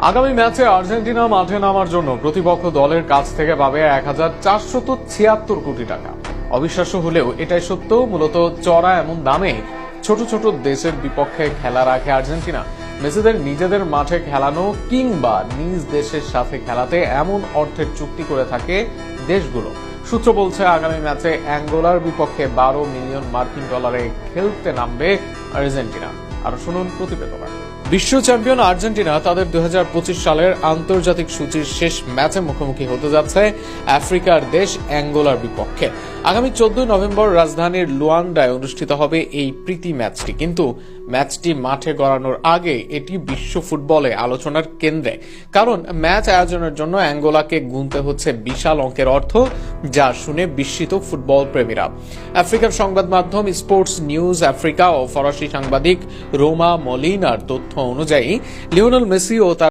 আগামী ম্যাচে আর্জেন্টিনা মাঠে নামার জন্য প্রতিপক্ষ দলের কাছ থেকে পাবে ১,৪৭৬ কোটি টাকা। অবিশ্বাস্য হলেও এটাই সত্য। মূলত চড়া এমন দামে ছোট ছোট দেশের বিপক্ষে খেলা রাখে আর্জেন্টিনা। মেসিদের নিজেদের মাঠে খেলানো কিংবা নিজ দেশের সাথে খেলাতে এমন অর্থের চুক্তি করে থাকে দেশগুলো। সূত্র বলছে, আগামী ম্যাচে অ্যাঙ্গোলার বিপক্ষে ১২ মিলিয়ন মার্কিন ডলারে খেলতে নামবে আর্জেন্টিনা। আর শুনুন প্রতিবেদনা। বিশ্ব চ্যাম্পিয়ন আর্জেন্টিনা তাদের ২০২৫ সালের আন্তর্জাতিক সূচির শেষ ম্যাচে মুখোমুখি হতে যাচ্ছে আফ্রিকার দেশ অ্যাঙ্গোলার বিপক্ষে। আগামী ১৪ নভেম্বর রাজধানীর লুয়ান্ডায় অনুষ্ঠিত হবে এই প্রীতি ম্যাচটি। কিন্তু ম্যাচটি মাঠে গড়ানোর আগে এটি বিশ্ব ফুটবলে আলোচনার কেন্দ্রে, কারণ ম্যাচ আয়োজনের জন্য অ্যাঙ্গোলাকে গুনতে হচ্ছে বিশাল অঙ্কের অর্থ, যা শুনে বিস্মিত ফুটবল প্রেমীরা। আফ্রিকার সংবাদ মাধ্যম স্পোর্টস নিউজ আফ্রিকা ও ফরাসি সাংবাদিক রোমা মলিনার তথ্য অনুযায়ী লিওনেল মেসি ও তার